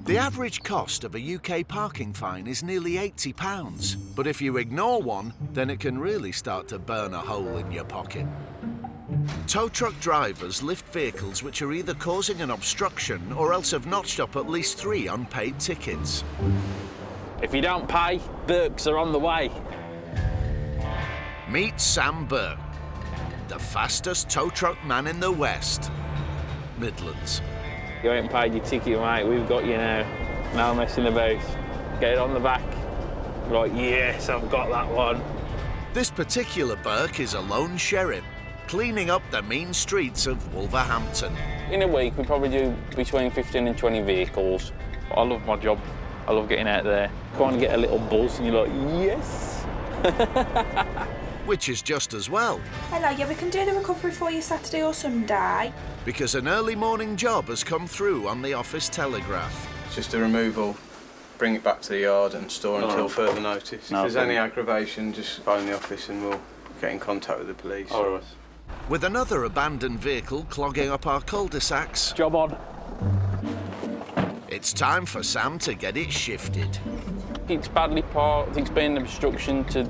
The average cost of a UK parking fine is nearly £80, but if you ignore one, then it can really start to burn a hole in your pocket. Tow truck drivers lift vehicles which are either causing an obstruction or else have notched up at least 3 unpaid tickets. If you don't pay, Burks are on the way. Meet Sam Burke, the fastest tow truck man in the West Midlands. You ain't paid your ticket, mate. We've got you now. No messing about. Get it on the back. Right, yes, I've got that one. This particular Burke is a lone sheriff, cleaning up the mean streets of Wolverhampton. In a week, we probably do between 15 and 20 vehicles. I love my job. I love getting out there. Kind of get a little buzz and you're like, yes! Which is just as well. Hello, yeah, we can do the recovery for you Saturday or Sunday. Because an early morning job has come through on the Office Telegraph. It's just a removal, bring it back to the yard and store until further notice. No, if there's any aggravation, just phone the office and we'll get in contact with the police. All right. With another abandoned vehicle clogging up our cul-de-sacs, Job on. it's time for Sam to get it shifted. It's badly parked. It's been an obstruction to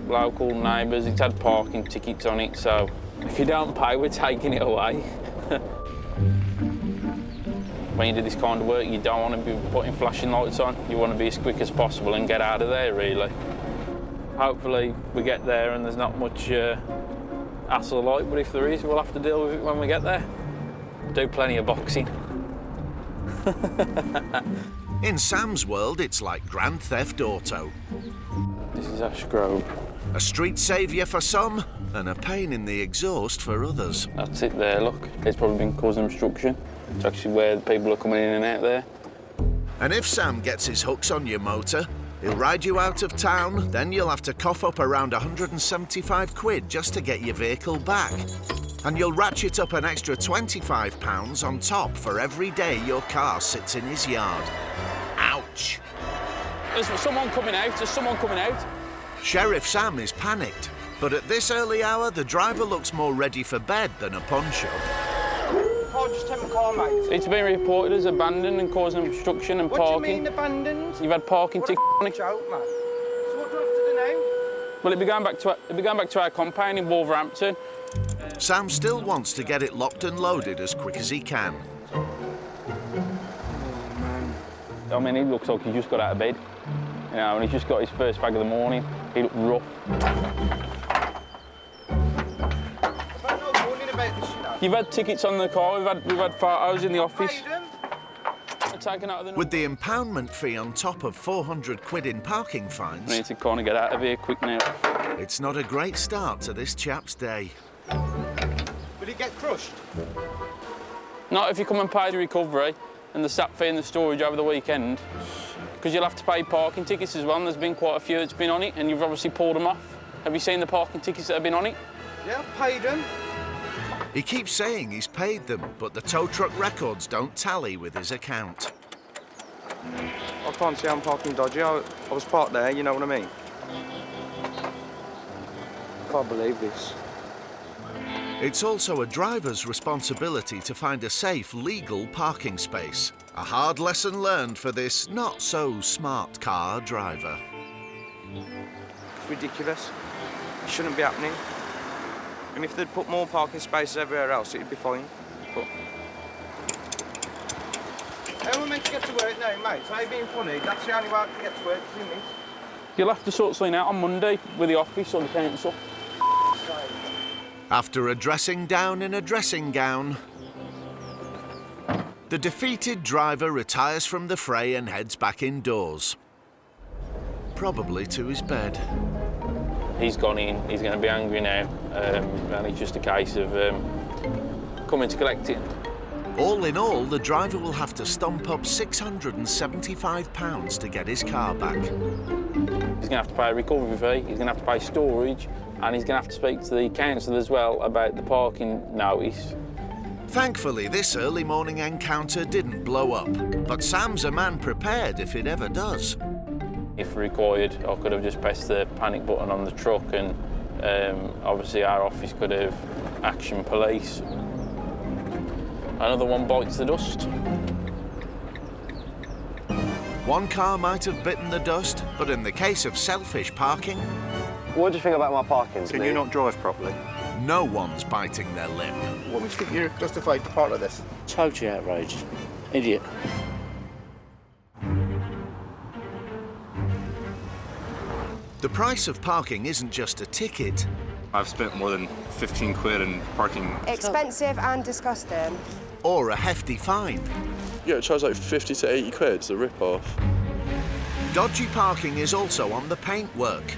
local neighbours. It's had parking tickets on it, so if you don't pay, we're taking it away. When you do this kind of work, you don't want to be putting flashing lights on. You want to be as quick as possible and get out of there, really. Hopefully, we get there and there's not much hassle like, but if there is, we'll have to deal with it when we get there. Do plenty of boxing. In Sam's world, it's like Grand Theft Auto. This is Ash Grove. A street saviour for some, and a pain in the exhaust for others. That's it there, look. It's probably been causing obstruction. It's actually where the people are coming in and out there. And if Sam gets his hooks on your motor, he'll ride you out of town, then you'll have to cough up around 175 quid just to get your vehicle back. And you'll ratchet up an extra £25 on top for every day your car sits in his yard. Ouch! There's someone coming out, Sheriff Sam is panicked, but at this early hour, the driver looks more ready for bed than a pawn-shop. I'll just take my car, mate. It's been reported as abandoned and causing obstruction and parking. What do you mean abandoned? You've had parking tickets on it. Joke, man. So what do I have to do now? Well, it'll be going back to our compound in Wolverhampton. Sam still wants to get it locked and loaded as quick as he can. I mean, he looks like he just got out of bed, you know, and he's just got his first fag of the morning. He looked rough. I've had no warning about this, you know. You've had tickets on the car. We've had photos in the office. Taken out of the... With the impoundment fee on top of 400 quid in parking I fines, need to kind of get out of here quick now. it's not a great start to this chap's day. Will it get crushed? Not if you come and pay the recovery and the sat fee and the storage over the weekend, because you'll have to pay parking tickets as well, and there's been quite a few that's been on it, and you've obviously pulled them off. Have you seen the parking tickets that have been on it? Yeah, I've paid them. He keeps saying he's paid them, but the tow truck records don't tally with his account. I can't say I'm parking dodgy. I was parked there, you know what I mean? Can't believe this. It's also a driver's responsibility to find a safe, legal parking space. A hard lesson learned for this not-so-smart car driver. It's ridiculous. It shouldn't be happening. And if they'd put more parking spaces everywhere else, it'd be fine. But... How am I meant to get to work now, mate? So you being funny, that's the only way I can get to work, isn't it? You'll have to sort something out on Monday with the office or the council. After a dressing down in a dressing gown, the defeated driver retires from the fray and heads back indoors. Probably to his bed. He's gone in, he's going to be angry now, and it's just a case of coming to collect it. All in all, the driver will have to stomp up £675 to get his car back. He's going to have to pay a recovery fee, he's going to have to pay storage, and he's going to have to speak to the council as well about the parking notice. Thankfully, this early morning encounter didn't blow up, but Sam's a man prepared if it ever does. If required, I could have just pressed the panic button on the truck, and obviously our office could have actioned police. Another one bites the dust. One car might have bitten the dust, but in the case of selfish parking, What do you think about my parking? Can you not drive properly? no one's biting their lip. What makes you think you're justified to part of this? Totally outrageous. Idiot. The price of parking isn't just a ticket. I've spent more than 15 quid in parking. Expensive and disgusting. Or a hefty fine. Yeah, it charges like 50 to 80 quid. It's a rip-off. Dodgy parking is also on the paintwork.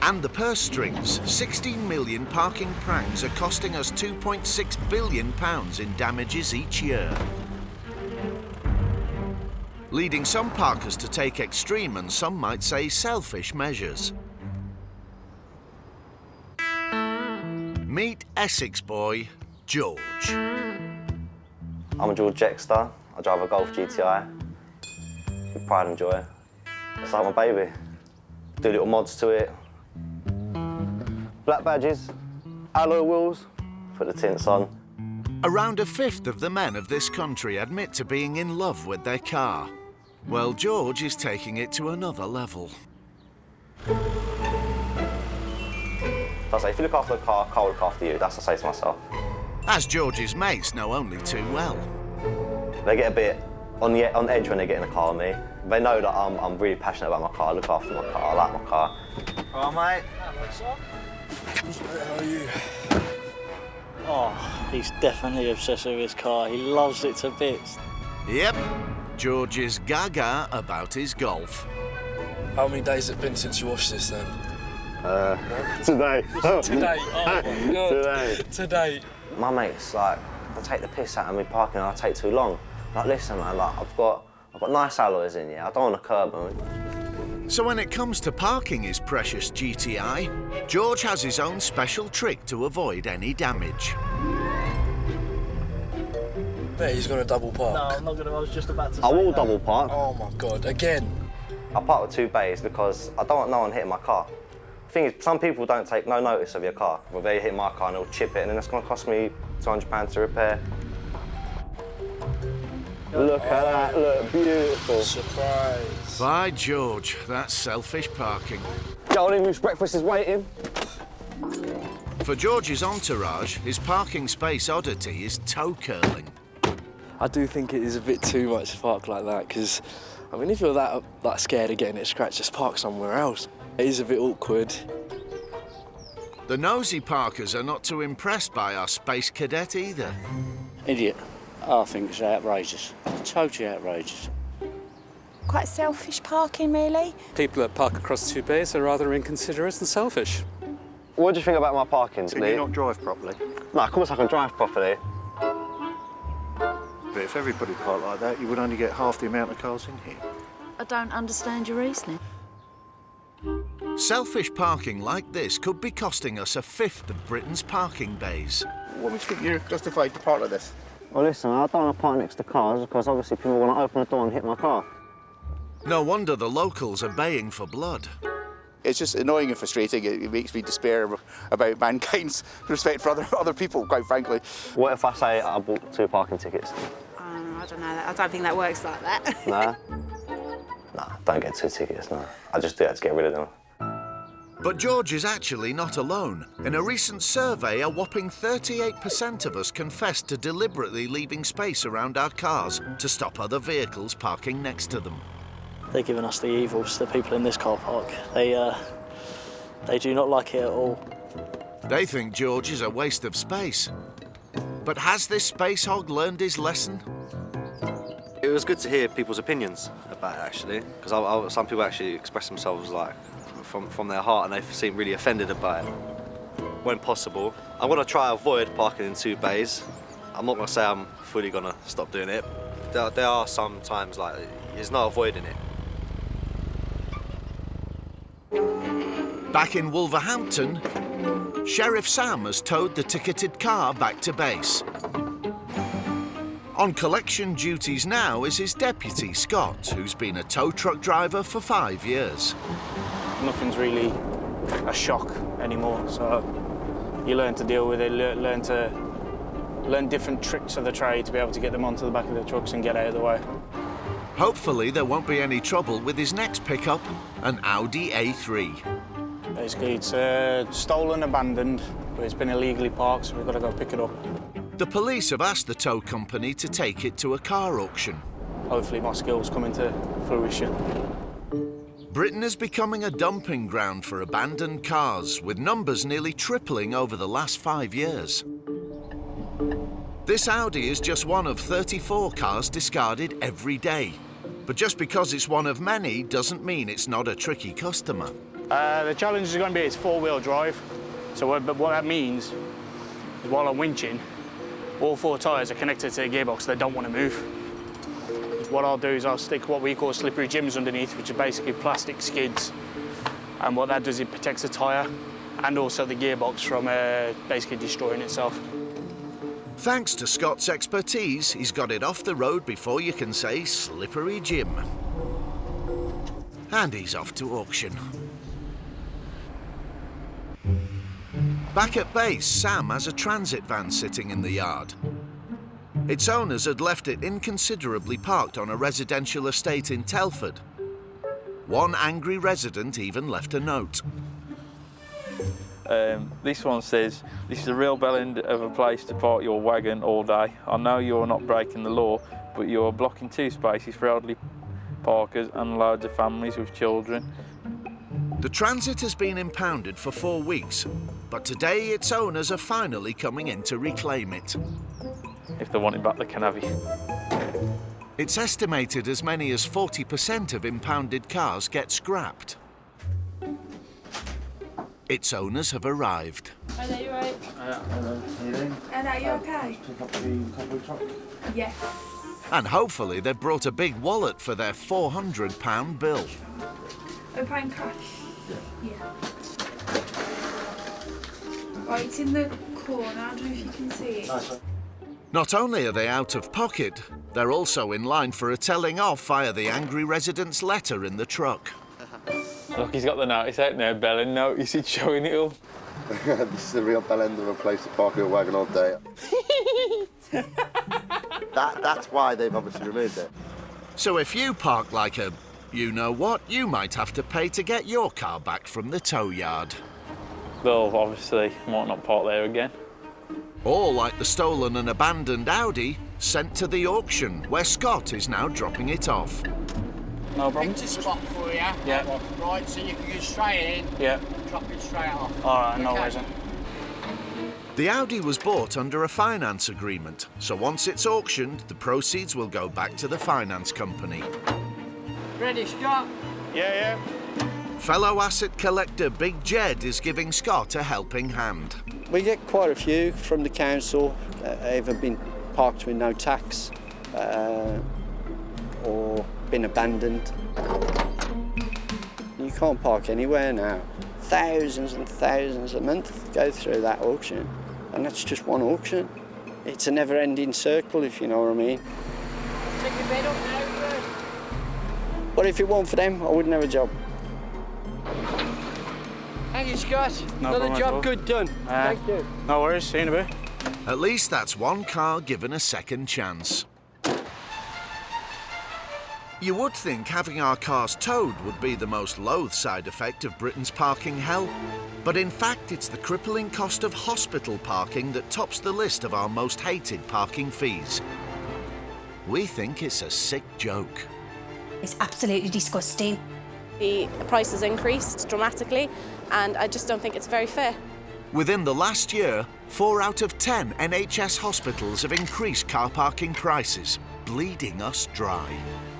And the purse strings. 16 million parking prangs are costing us £2.6 billion in damages each year. Leading some parkers to take extreme and some might say selfish measures. Meet Essex boy, George. I'm a George Jexter. I drive a Golf GTI. With pride and joy. It's like my baby. Do little mods to it. Black badges, alloy wheels, put the tints on. Around a fifth of the men of this country admit to being in love with their car. Well, George is taking it to another level. I say, if you look after the car will look after you. That's what I say to myself. As George's mates know only too well. They get a bit on edge when they get in the car with me. They know that I'm really passionate about my car. I look after my car. I like my car. All right, mate. How are you? Oh, he's definitely obsessed with his car. He loves it to bits. Yep, George is gaga about his golf. How many days has it been since you washed this then? Today. Today, oh my God. Today. My mates, like, they take the piss out of me parking and I take too long. Like, listen, man, like, I've got nice alloys in here. I don't want to curb them. So when it comes to parking his precious GTI, George has his own special trick to avoid any damage. Yeah, he's gonna double park. No, I'm not going to. I was just about to say I will that. double park. Oh my God, again. I park with 2 bays because I don't want no one hitting my car. The thing is, some people don't take no notice of your car. Well, they hit my car and they'll chip it, and then it's going to cost me £200 to repair. Look at that, look, beautiful. Surprise. By George, that's selfish parking. Old English breakfast is waiting. For George's entourage, his parking space oddity is toe curling. I do think it is a bit too much to park like that, because, I mean, if you're that scared of getting it scratched, just park somewhere else. It is a bit awkward. The nosy parkers are not too impressed by our space cadet either. Idiot. I think it's outrageous. Totally outrageous. Quite selfish parking, really. People that park across 2 bays are rather inconsiderate and selfish. What do you think about my parking, Can you not drive properly? No, of course I can drive properly. But if everybody parked like that, you would only get half the amount of cars in here. I don't understand your reasoning. Selfish parking like this could be costing us a fifth of Britain's parking bays. What makes you think you're justified to part of this? Well, listen, I don't want to park next to cars because obviously people want to open the door and hit my car. No wonder the locals are baying for blood. It's just annoying and frustrating. It makes me despair about mankind's respect for other people, quite frankly. What if I say I bought 2 parking tickets? I don't know. I don't think that works like that. Nah? Nah, don't get 2 tickets, no. I just do that to get rid of them. But George is actually not alone. In a recent survey, a whopping 38% of us confessed to deliberately leaving space around our cars to stop other vehicles parking next to them. They're giving us the evils, the people in this car park. They do not like it at all. They think George is a waste of space. But has this space hog learned his lesson? It was good to hear people's opinions about it, actually, because some people actually express themselves like from their heart, and they seem really offended about it. When possible, I'm going to try to avoid parking in 2 bays. I'm not going to say I'm fully going to stop doing it. There are some times like it's not avoiding it. Back in Wolverhampton, Sheriff Sam has towed the ticketed car back to base. On collection duties now is his deputy, Scott, who's been a tow truck driver for 5 years. Nothing's really a shock anymore, so you learn to deal with it, learn different tricks of the trade to be able to get them onto the back of the trucks and get out of the way. Hopefully there won't be any trouble with his next pickup, an Audi A3. Basically, it's stolen, abandoned, but it's been illegally parked, so we've got to go pick it up. The police have asked the tow company to take it to a car auction. Hopefully my skills come into fruition. Britain is becoming a dumping ground for abandoned cars, with numbers nearly tripling over the last 5 years. This Audi is just one of 34 cars discarded every day. But just because it's one of many doesn't mean it's not a tricky customer. The challenge is going to be it's four-wheel drive. So what that means is while I'm winching, all 4 tyres are connected to the gearbox. They don't want to move. What I'll do is I'll stick what we call slippery gyms underneath, which are basically plastic skids. And what that does, it protects the tyre and also the gearbox from basically destroying itself. Thanks to Scott's expertise, he's got it off the road before you can say slippery Jim. And he's off to auction. Back at base, Sam has a transit van sitting in the yard. Its owners had left it inconsiderably parked on a residential estate in Telford. One angry resident even left a note. This one says, "This is a real bell end of a place to park your wagon all day. I know you're not breaking the law, but you're blocking 2 spaces for elderly parkers and loads of families with children." The transit has been impounded for 4 weeks, but today its owners are finally coming in to reclaim it. If they want it back, they can have it. It's estimated as many as 40% of impounded cars get scrapped. Its owners have arrived. Are they right? And are you okay? Pick up the recovery truck? Yeah. And hopefully they've brought a big wallet for their £400 bill. Are we paying cash? Yeah. Right, it's in the corner. I don't know if you can see it. Not only are they out of pocket, they're also in line for a telling off via the angry resident's letter in the truck. Look, he's got the notice out now, bell end notice, it's showing it all. This is a real bell end of a place to park your wagon all day. That's why they've obviously removed it. So if you park like a you-know-what, you might have to pay to get your car back from the tow yard. They'll obviously might not park there again. Or like the stolen and abandoned Audi, sent to the auction, where Scott is now dropping it off. No problem. Picked a spot for you. Yeah. Right, so you can go straight in. Yeah. Drop it straight off. All right, no Okay. worries. The Audi was bought under a finance agreement, so once it's auctioned, the proceeds will go back to the finance company. Ready, Scott? Yeah. Fellow asset collector Big Jed is giving Scott a helping hand. We get quite a few from the council, either been parked with no tax or been abandoned. You can't park anywhere now. Thousands and thousands a month go through that auction, and that's just one auction. It's a never-ending circle, if you know what I mean. Take your bed up now, good. But if it weren't for them, I wouldn't have a job. Thank you, Scott. No Another problem at job all. good done. Thank you. No worries, see you in a bit. At least that's one car given a second chance. You would think having our cars towed would be the most loathed side effect of Britain's parking hell, but in fact it's the crippling cost of hospital parking that tops the list of our most hated parking fees. We think it's a sick joke. It's absolutely disgusting. The price has increased dramatically, and I just don't think it's very fair. Within the last year, 4 out of 10 NHS hospitals have increased car parking prices, bleeding us dry.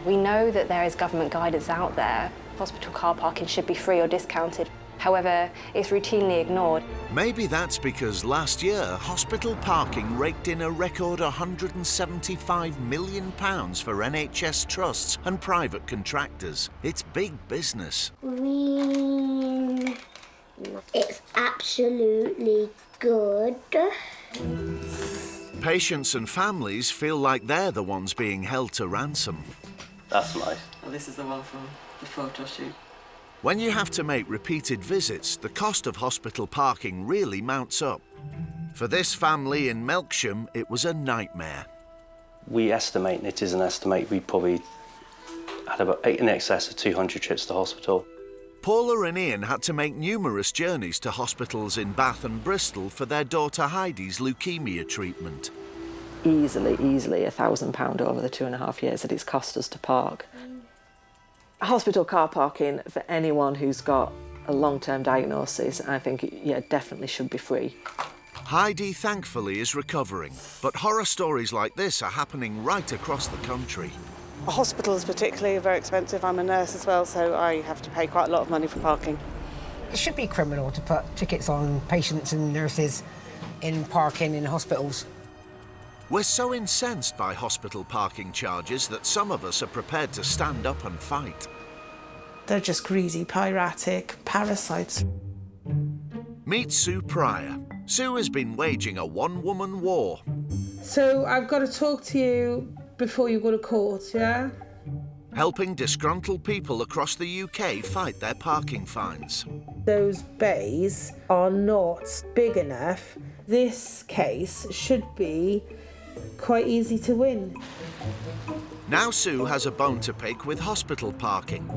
We know that there is government guidance out there. Hospital car parking should be free or discounted. However, it's routinely ignored. Maybe that's because last year, hospital parking raked in a record £175 million for NHS trusts and private contractors. It's big business. It's absolutely good. Patients and families feel like they're the ones being held to ransom. That's nice. Well, this is the one from the photo shoot. When you have to make repeated visits, the cost of hospital parking really mounts up. For this family in Melksham, it was a nightmare. We estimate, and it is an estimate, we probably had about in excess of 200 trips to hospital. Paula and Ian had to make numerous journeys to hospitals in Bath and Bristol for their daughter Heidi's leukemia treatment. Easily £1,000 over the 2.5 years that it's cost us to park. Hospital car parking for anyone who's got a long-term diagnosis, I think, yeah, definitely should be free. Heidi, thankfully, is recovering, but horror stories like this are happening right across the country. Hospitals particularly are very expensive. I'm a nurse as well, so I have to pay quite a lot of money for parking. It should be criminal to put tickets on patients and nurses in parking in hospitals. We're so incensed by hospital parking charges that some of us are prepared to stand up and fight. They're just greedy, piratic parasites. Meet Sue Pryor. Sue has been waging a one-woman war. So I've got to talk to you before you go to court, yeah? Helping disgruntled people across the UK fight their parking fines. Those bays are not big enough. This case should be quite easy to win. Now Sue has a bone to pick with hospital parking.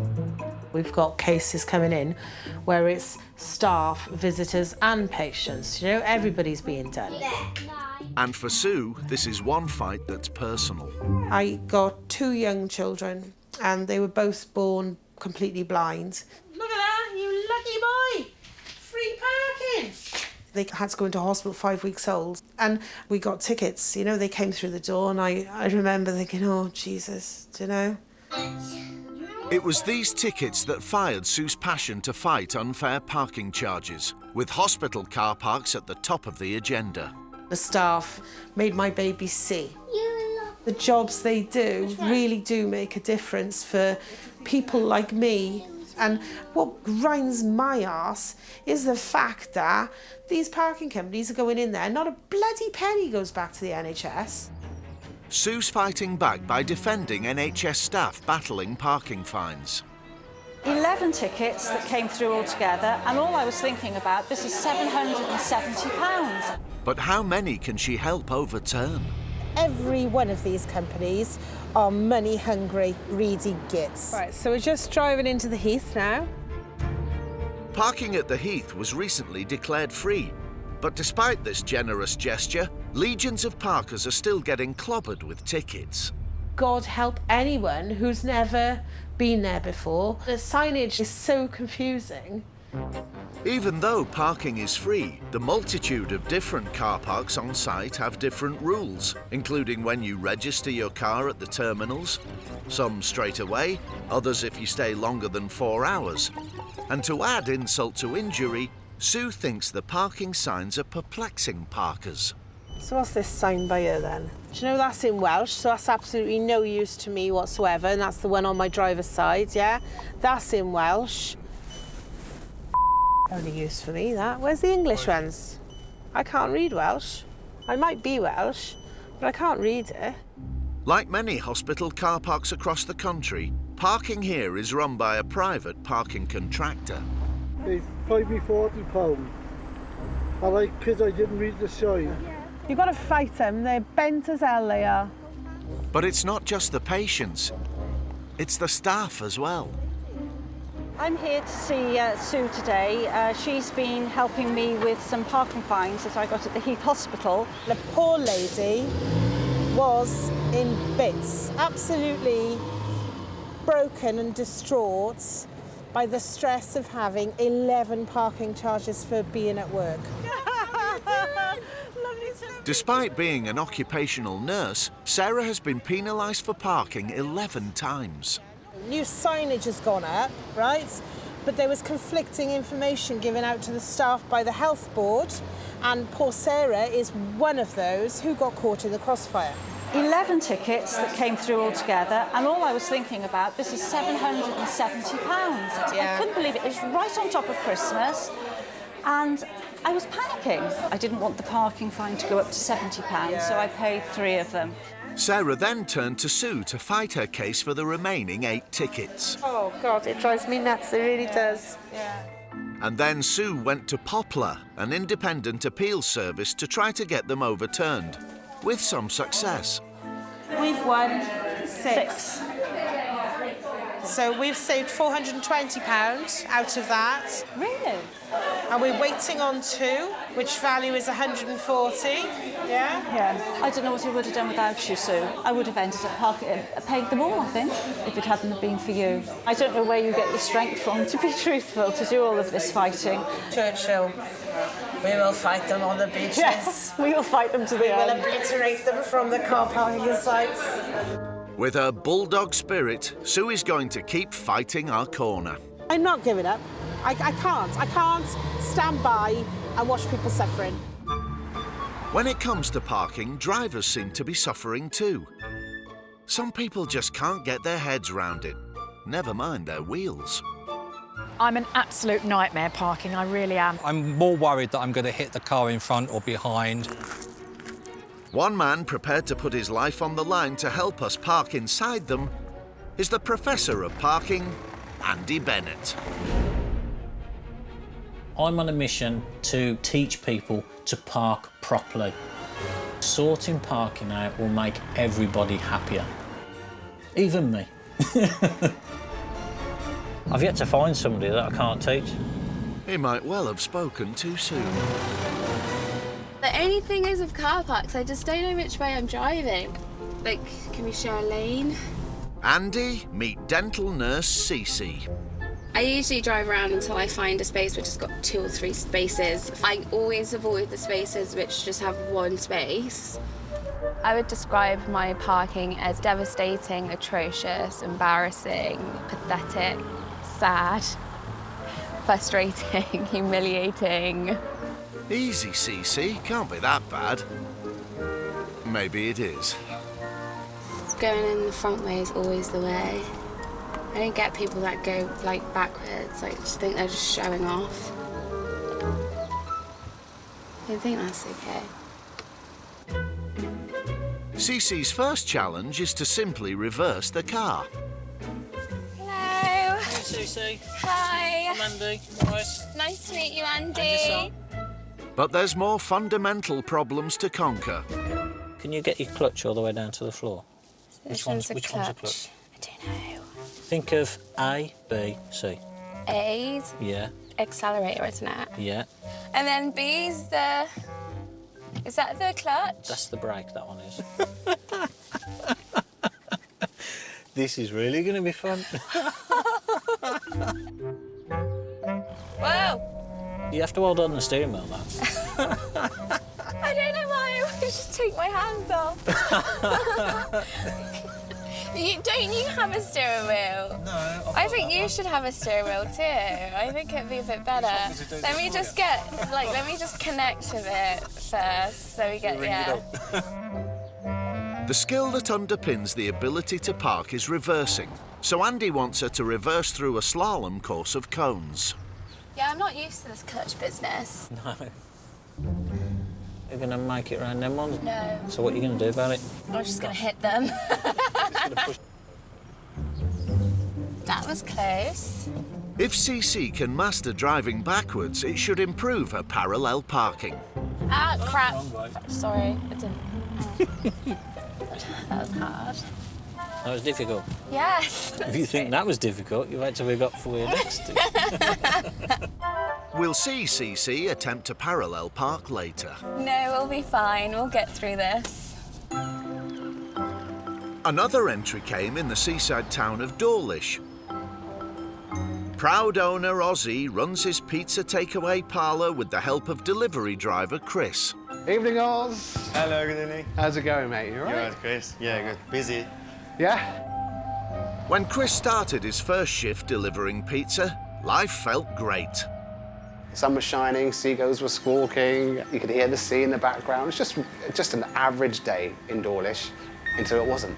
We've got cases coming in where it's staff, visitors and patients. You know, everybody's being done. And for Sue, this is one fight that's personal. I got 2 young children and they were both born completely blind. Look at that, you lucky boy! Free parking! They had to go into hospital 5 weeks old and we got tickets. You know, they came through the door and I remember thinking, oh, Jesus, do you know? It was these tickets that fired Sue's passion to fight unfair parking charges, with hospital car parks at the top of the agenda. The staff made my baby see. The jobs they do really do make a difference for people like me. And what grinds my arse is the fact that these parking companies are going in there, not a bloody penny goes back to the NHS. Sue's fighting back by defending NHS staff battling parking fines. 11 tickets that came through altogether, and all I was thinking about, this is £770. But how many can she help overturn? Every one of these companies are money-hungry, greedy gits. Right, so we're just driving into the Heath now. Parking at the Heath was recently declared free. But despite this generous gesture, legions of parkers are still getting clobbered with tickets. God help anyone who's never been there before. The signage is so confusing. Even though parking is free, the multitude of different car parks on site have different rules, including when you register your car at the terminals, some straight away, others if you stay longer than 4 hours. And to add insult to injury, Sue thinks the parking signs are perplexing parkers. So what's this sign by here then? Do you know that's in Welsh, so that's absolutely no use to me whatsoever, and that's the one on my driver's side, yeah? That's in Welsh. Only use for me, that. Where's the English ones? I can't read Welsh. I might be Welsh, but I can't read it. Like many hospital car parks across the country, parking here is run by a private parking contractor. They paid me £40. Because I didn't read the sign. You've got to fight them. They're bent as hell, they are. But it's not just the patients. It's the staff as well. I'm here to see Sue today. She's been helping me with some parking fines that I got at the Heath Hospital. The poor lady was in bits, absolutely broken and distraught by the stress of having 11 parking charges for being at work. Despite being an occupational nurse, Sarah has been penalised for parking 11 times. New signage has gone up, right? But there was conflicting information given out to the staff by the health board, and poor Sarah is one of those who got caught in the crossfire. 11 tickets that came through altogether, and all I was thinking about, this is £770. I couldn't believe it. It was right on top of Christmas, and I was panicking. I didn't want the parking fine to go up to £70, so I paid 3 of them. Sarah then turned to Sue to fight her case for the remaining 8 tickets. Oh, God, it drives me nuts. It really does. Yeah. And then Sue went to Poplar, an independent appeals service, to try to get them overturned, with some success. We've won 6. So we've saved £420 out of that. Really? And we're waiting on 2, which value is 140. Yeah? Yeah. I don't know what I would have done without you, Sue. I would have ended up paying them all, I think, if it hadn't been for you. I don't know where you get your strength from, to be truthful, to do all of this fighting. Churchill, we will fight them on the beaches. Yes, we will fight them to the end. We will obliterate them from the car parking sites. With her bulldog spirit, Sue is going to keep fighting our corner. I'm not giving up. I can't stand by and watch people suffering. When it comes to parking, drivers seem to be suffering too. Some people just can't get their heads round it, never mind their wheels. I'm an absolute nightmare parking, I really am. I'm more worried that I'm going to hit the car in front or behind. One man prepared to put his life on the line to help us park inside them is the Professor of Parking, Andy Bennett. I'm on a mission to teach people to park properly. Sorting parking out will make everybody happier, even me. I've yet to find somebody that I can't teach. He might well have spoken too soon. The only thing is with car parks, I just don't know which way I'm driving. Like, can we share a lane? Andy, meet dental nurse Cece. I usually drive around until I find a space which has got 2 or 3 spaces. I always avoid the spaces which just have 1 space. I would describe my parking as devastating, atrocious, embarrassing, pathetic, sad, frustrating, humiliating. Easy, Cece. Can't be that bad. Maybe it is. Going in the front way is always the way. I don't get people that go, like, backwards. I just think they're just showing off. I think that's okay. Cece's first challenge is to simply reverse the car. Hello. Hey, Susie. Hi. I'm Andy. Right. Nice to meet you, Andy. But there's more fundamental problems to conquer. Can you get your clutch all the way down to the floor? Which one's a clutch? I don't know. Think of A, B, C. A's Yeah, accelerator, isn't it? yeah. And then B's the... Is that the clutch? That's the brake, that one is. This is really going to be fun. Whoa! You have to hold on the steering wheel, though. I don't know why I would just take my hands off. Don't you have a steering wheel? No. I think you should have a steering wheel too. I think it'd be a bit better. Let me just connect with it first, so we get The skill that underpins the ability to park is reversing, so Andy wants her to reverse through a slalom course of cones. Yeah, I'm not used to this clutch business. No. You're going to make it round them ones? No. So what are you going to do about it? I'm just going to hit them. That was close. If Cece can master driving backwards, it should improve her parallel parking. Ah, crap. Sorry, I didn't. That was hard. That was difficult. Yes. If you think that was difficult, you wait till we got for you next. We'll see Cece attempt to parallel park later. No, we'll be fine. We'll get through this. Another entry came in the seaside town of Dawlish. Proud owner Ozzy runs his pizza takeaway parlour with the help of delivery driver Chris. Evening, Oz. Hello, good evening. How's it going, mate? You all right? You're right, Chris. Yeah, good. Busy. Yeah? When Chris started his first shift delivering pizza, life felt great. Sun was shining, seagulls were squawking, you could hear the sea in the background. It's just an average day in Dawlish until it wasn't.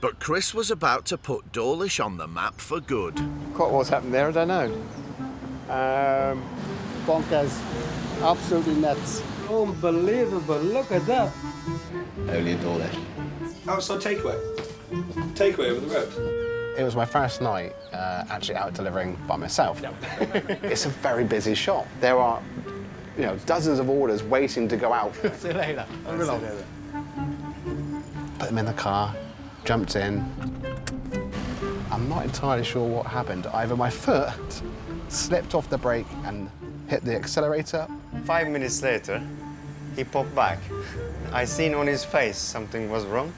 But Chris was about to put Dawlish on the map for good. Quite what's happened there, I don't know. Bonkers. Absolutely nuts. Unbelievable, look at that. Only in Dawlish. Outside takeaway. Takeaway over the road. It was my first night actually out delivering by myself. It's a very busy shop. There are, dozens of orders waiting to go out. See you later. Put them in the car, jumped in. I'm not entirely sure what happened. Either my foot slipped off the brake and hit the accelerator. 5 minutes later, he popped back. I seen on his face something was wrong.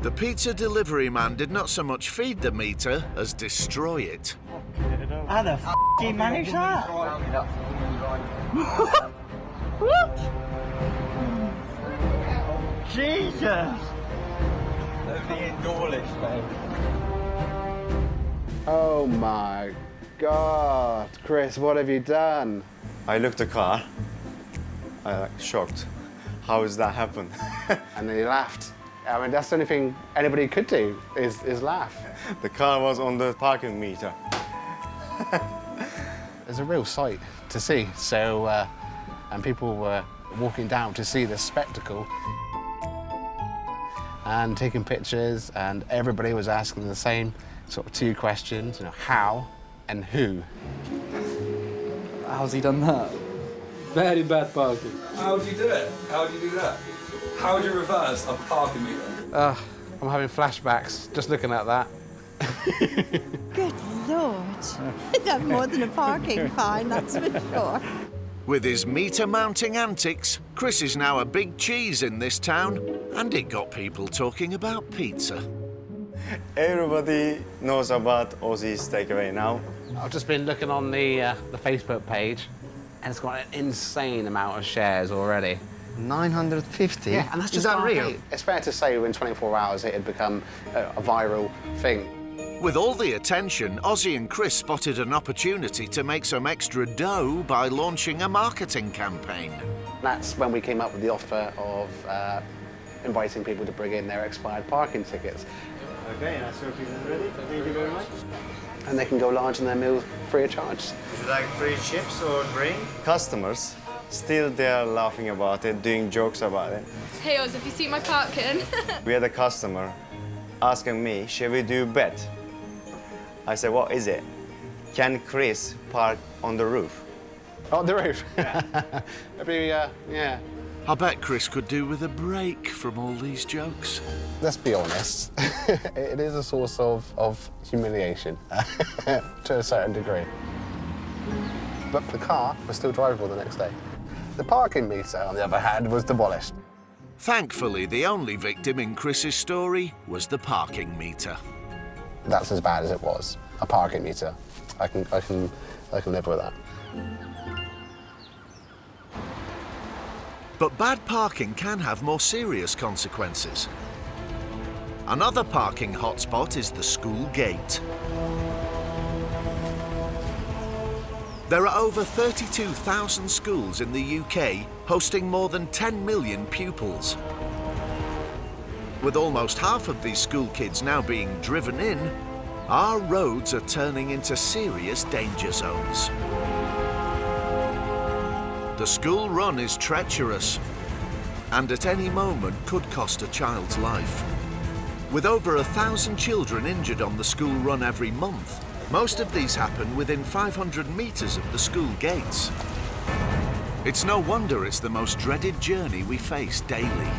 The pizza delivery man did not so much feed the meter as destroy it. How the f*** do you manage that? What? Jesus! Only in Dawlish, mate. Oh my God, Chris, what have you done? I looked at the car. I like shocked. How does that happen? And then he laughed. I mean, that's the only thing anybody could do is laugh. The car was on the parking meter. It's a real sight to see. So, and people were walking down to see this spectacle and taking pictures, and everybody was asking the same sort of two questions, you know, how and who. How's he done that? Very bad parking. How do you do it? How do you do that? How do you reverse a parking meter? I'm having flashbacks just looking at that. Good Lord. That's more than a parking fine, that's for sure. With his meter-mounting antics, Chris is now a big cheese in this town, and it got people talking about pizza. Everybody knows about Aussie's takeaway now. I've just been looking on the Facebook page, and it's got an insane amount of shares already. 950? Yeah, and that's just that real? It's fair to say within 24 hours it had become a viral thing. With all the attention, Ozzy and Chris spotted an opportunity to make some extra dough by launching a marketing campaign. That's when we came up with the offer of inviting people to bring in their expired parking tickets. Okay, that's your pizza ready. Thank you very much. And they can go large in their meal free of charge. Would you like free chips or drink? Customers, still they're laughing about it, doing jokes about it. Hey Oz, have you seen my parking? We had a customer asking me, shall we do bet? I said, what is it? Can Chris park on the roof? On the roof? Yeah. Maybe, yeah. I bet Chris could do with a break from all these jokes. Let's be honest, it is a source of humiliation to a certain degree. But the car was still drivable the next day. The parking meter, on the other hand, was demolished. Thankfully, the only victim in Chris's story was the parking meter. That's as bad as it was. A parking meter. I can live with that. But bad parking can have more serious consequences. Another parking hotspot is the school gate. There are over 32,000 schools in the UK, hosting more than 10 million pupils. With almost half of these school kids now being driven in, our roads are turning into serious danger zones. The school run is treacherous, and at any moment could cost a child's life. With over 1,000 children injured on the school run every month, most of these happen within 500 metres of the school gates. It's no wonder it's the most dreaded journey we face daily.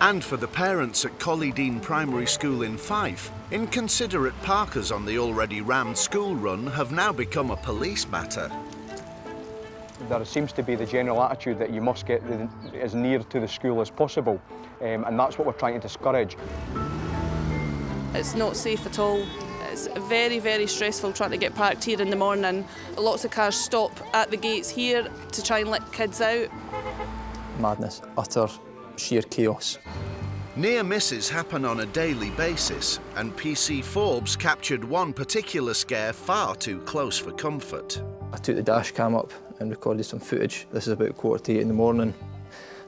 And for the parents at Colleydene Primary School in Fife, inconsiderate parkers on the already rammed school run have now become a police matter. There seems to be the general attitude that you must get as near to the school as possible, and that's what we're trying to discourage. It's not safe at all. It's very, very stressful trying to get parked here in the morning. Lots of cars stop at the gates here to try and let kids out. Madness, utter sheer chaos. Near misses happen on a daily basis, and PC Forbes captured one particular scare far too close for comfort. I took the dash cam up and recorded some footage. This is about 7:45 in the morning.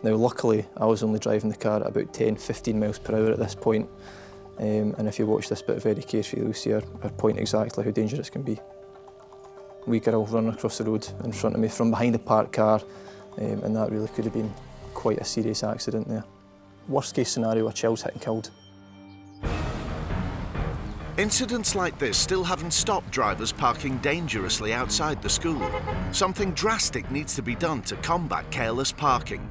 Now luckily I was only driving the car at about 10-15 miles per hour at this point. And if you watch this bit very carefully, you'll see her point exactly how dangerous it can be. Wee girl running across the road in front of me from behind a parked car, and that really could have been quite a serious accident there. Worst case scenario, a child's hit and killed. Incidents like this still haven't stopped drivers parking dangerously outside the school. Something drastic needs to be done to combat careless parking.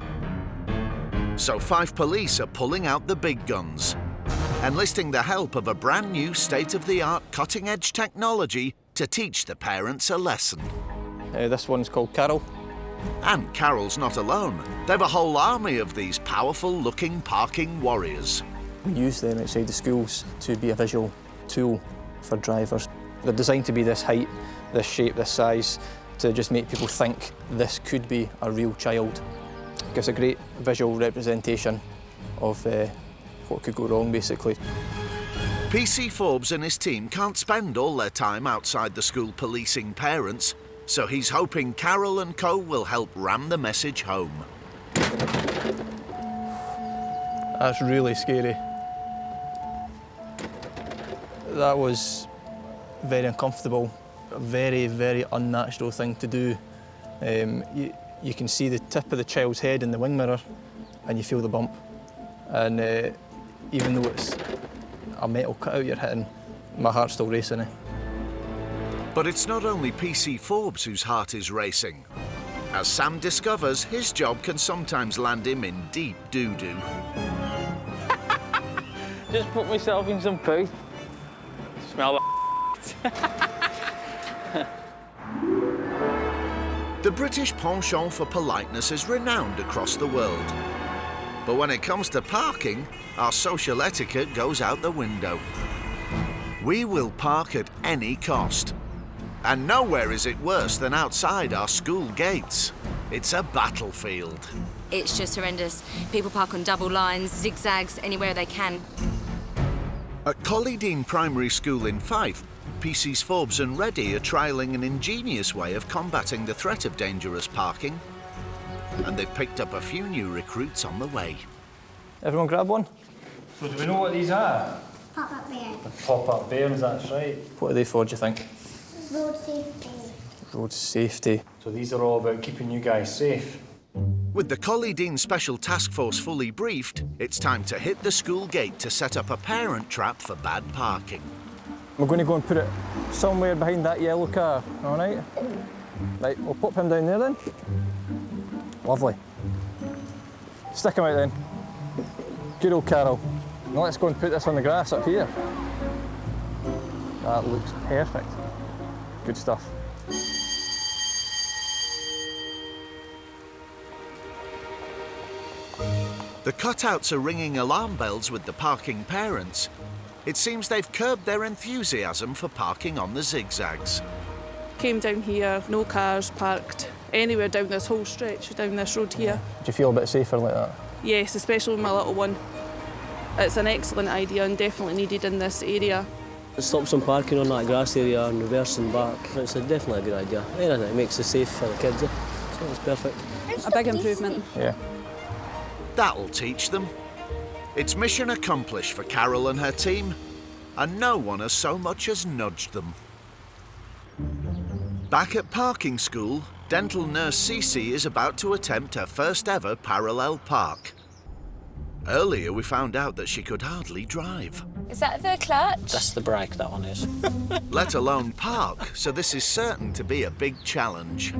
So Fife Police are pulling out the big guns, enlisting the help of a brand new state-of-the-art cutting-edge technology to teach the parents a lesson. This one's called Carol. And Carol's not alone. They've a whole army of these powerful-looking parking warriors. We use them outside the schools to be a visual tool for drivers. They're designed to be this height, this shape, this size, to just make people think this could be a real child. It gives a great visual representation of what could go wrong, basically. PC Forbes and his team can't spend all their time outside the school policing parents, so he's hoping Carol and co will help ram the message home. That's really scary. That was very uncomfortable, a very, very unnatural thing to do. You can see the tip of the child's head in the wing mirror and you feel the bump. And even though it's a metal cutout you're hitting, my heart's still racing. But it's not only PC Forbes whose heart is racing. As Sam discovers, his job can sometimes land him in deep doo-doo. Just put myself in some poo. Smell The British penchant for politeness is renowned across the world. But when it comes to parking, our social etiquette goes out the window. We will park at any cost. And nowhere is it worse than outside our school gates. It's a battlefield. It's just horrendous. People park on double lines, zigzags, anywhere they can. At Colleydene Primary School in Fife, PC's Forbes and Reddy are trialling an ingenious way of combating the threat of dangerous parking. And they've picked up a few new recruits on the way. Everyone grab one? So do we know what these are? Pop-up bears. Pop-up bears, that's right. What are they for, do you think? Road safety. Road safety. So these are all about keeping you guys safe. With the Colleydene Special Task Force fully briefed, it's time to hit the school gate to set up a parent trap for bad parking. We're going to go and put it somewhere behind that yellow car, all right? Right, we'll pop him down there then. Lovely. Stick him out then. Good old Carol. Now let's go and put this on the grass up here. That looks perfect. Good stuff. The cutouts are ringing alarm bells with the parking parents. It seems they've curbed their enthusiasm for parking on the zigzags. Came down here, no cars parked anywhere down this whole stretch, down this road here. Do you feel a bit safer like that? Yes, especially with my little one. It's an excellent idea and definitely needed in this area. It stops them parking on that grass area and reversing back. It's definitely a good idea. And it makes it safe for the kids, so it's perfect. A big improvement. Yeah. That'll teach them. It's mission accomplished for Carol and her team, and no one has so much as nudged them. Back at parking school, dental nurse Cece is about to attempt her first ever parallel park. Earlier we found out that she could hardly drive. Is that the clutch? That's the brake, that one is. Let alone park, so this is certain to be a big challenge.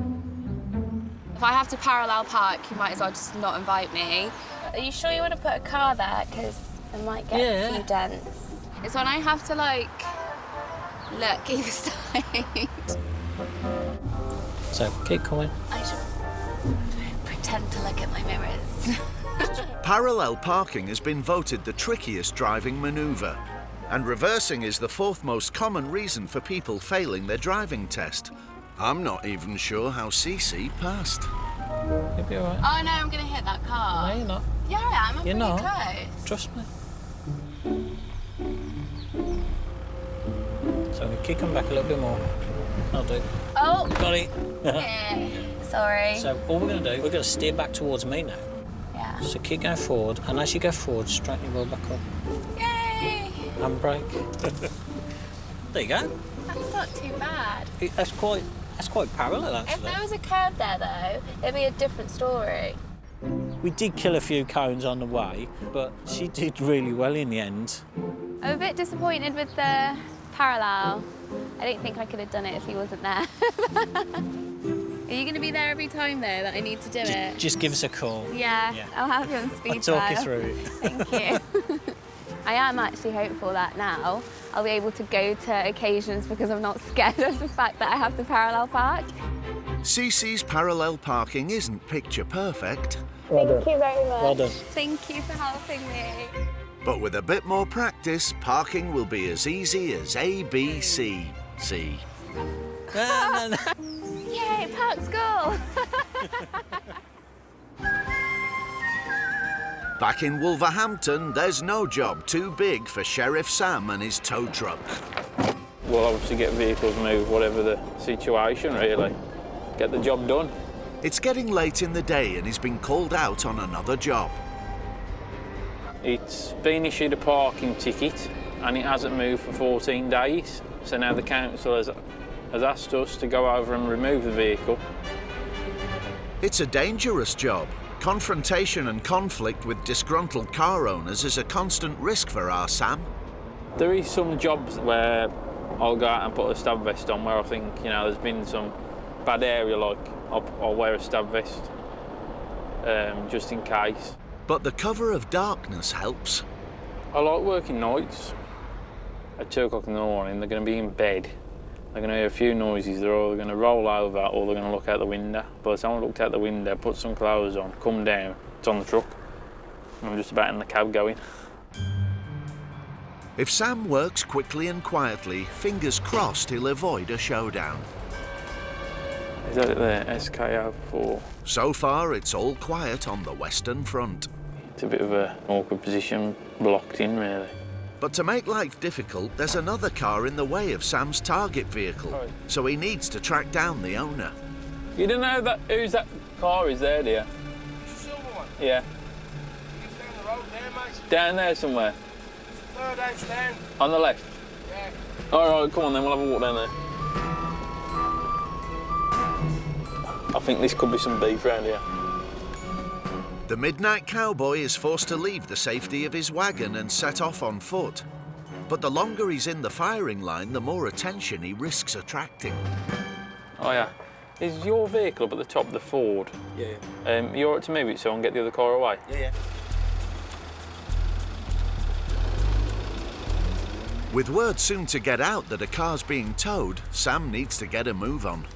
If I have to parallel park, you might as well just not invite me. Are you sure you want to put a car there? Because I might get a few dents. It's when I have to, like, look either side. So, keep coming. I should pretend to look at my mirrors. Parallel parking has been voted the trickiest driving manoeuvre, and reversing is the fourth most common reason for people failing their driving test. I'm not even sure how Cece passed. You'll be all right. Oh, no, I'm going to hit that car. No, you're not. Yeah, I am. I'm You're pretty not. close. Trust me. So we kick them back a little bit more. I'll do. Oh! Got it. Yeah, sorry. So all we're going to do, we're going to steer back towards me now. Yeah. So keep going forward, and as you go forward, straighten your wheel back up. Yay! And brake. There you go. That's not too bad. That's quite parallel, actually. If there was a curb there, though, it'd be a different story. We did kill a few cones on the way, but she did really well in the end. I'm a bit disappointed with the parallel. I don't think I could have done it if he wasn't there. Are you going to be there every time, though, that I need to do it? Just give us a call. Yeah, I'll have you on speed I'll talk you dial. through it. Thank you. I am actually hopeful that now I'll be able to go to occasions because I'm not scared of the fact that I have to parallel park. CC's parallel parking isn't picture perfect. Thank you very much. Well done. Thank you for helping me. But with a bit more practice, parking will be as easy as A, B, C. C. Yay, park school! Back in Wolverhampton, there's no job too big for Sheriff Sam and his tow truck. We'll obviously get vehicles moved, whatever the situation, really. Get the job done. It's getting late in the day and he's been called out on another job. It's been issued a parking ticket and it hasn't moved for 14 days. So now the council has asked us to go over and remove the vehicle. It's a dangerous job. Confrontation and conflict with disgruntled car owners is a constant risk for our Sam. There is some jobs where I'll go out and put a stab vest on where I think, you know, there's been some bad area, like I'll wear a stab vest just in case. But the cover of darkness helps. I like working nights. At 2 o'clock in the morning, they're going to be in bed. They're going to hear a few noises. They're all going to roll over or they're going to look out the window. By the time I looked out the window, put some clothes on, come down, it's on the truck. I'm just about in the cab going. If Sam works quickly and quietly, fingers crossed he'll avoid a showdown. Is that it there? SKO4. So far, it's all quiet on the Western Front. It's a bit of an awkward position, blocked in, really. But to make life difficult, there's another car in the way of Sam's target vehicle, so he needs to track down the owner. You don't know whose that car is there, do you? It's a silver one. Yeah. It's down the road there, mate. Down there somewhere? Third house down. On the left? Yeah. All right, come on then, we'll have a walk down there. I think this could be some beef round here. The midnight cowboy is forced to leave the safety of his wagon and set off on foot. But the longer he's in the firing line, the more attention he risks attracting. Oh yeah. Is your vehicle up at the top, the Ford? Yeah. You all right to move it so I can get the other car away? Yeah. With word soon to get out that a car's being towed, Sam needs to get a move on.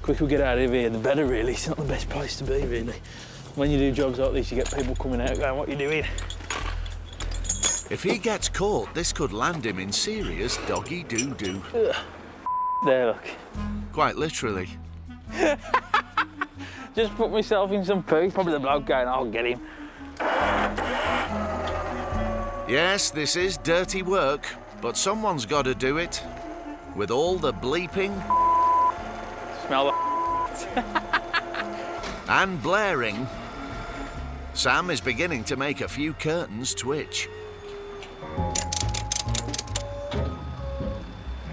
Quicker we get out of here, the better, really. It's not the best place to be, really. When you do jobs like this, you get people coming out going, what are you doing? If he gets caught, this could land him in serious doggy doo-doo. There, look. Quite literally. Just put myself in some poo. Probably the bloke going, I'll get him. Yes, this is dirty work, but someone's got to do it. With all the bleeping... Smell and blaring, Sam is beginning to make a few curtains twitch.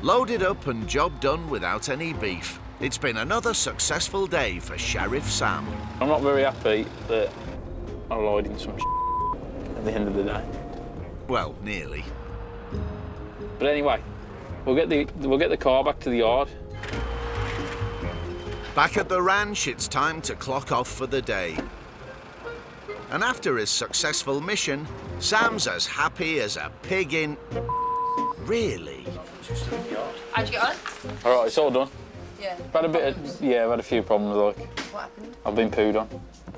Loaded up and job done without any beef. It's been another successful day for Sheriff Sam. I'm not very happy that I lied in some at the end of the day. Well, nearly. But anyway, we'll get the car back to the yard. Back at the ranch, it's time to clock off for the day. And after his successful mission, Sam's as happy as a pig in... Really? How'd you get on? All right, it's all done. Yeah. I've had a bit of, I've had a few problems, like. What happened? I've been pooed on.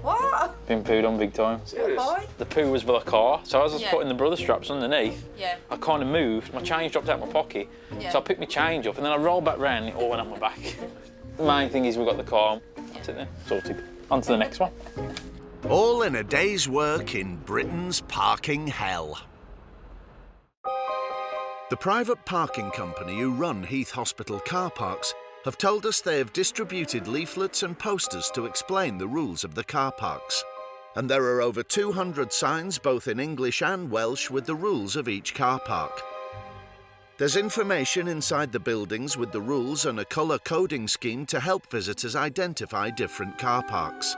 What? Been pooed on big time. Serious? The poo was by the car, so as I was Yeah. putting the brother straps underneath, I kind of moved, my change dropped out my pocket, so I picked my change up and then I rolled back round and it all went up my back. The main thing is we've got the car, that's it then, sorted. On to the next one. All in a day's work in Britain's parking hell. The private parking company who run Heath Hospital car parks have told us they have distributed leaflets and posters to explain the rules of the car parks. And there are over 200 signs both in English and Welsh with the rules of each car park. There's information inside the buildings with the rules and a colour coding scheme to help visitors identify different car parks.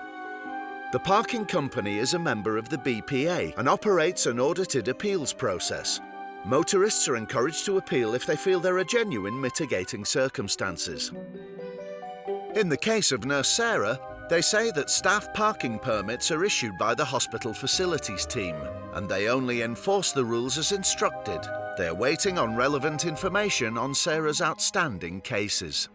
The parking company is a member of the BPA and operates an audited appeals process. Motorists are encouraged to appeal if they feel there are genuine mitigating circumstances. In the case of Nurse Sarah, they say that staff parking permits are issued by the hospital facilities team, and they only enforce the rules as instructed. They're waiting on relevant information on Sarah's outstanding cases.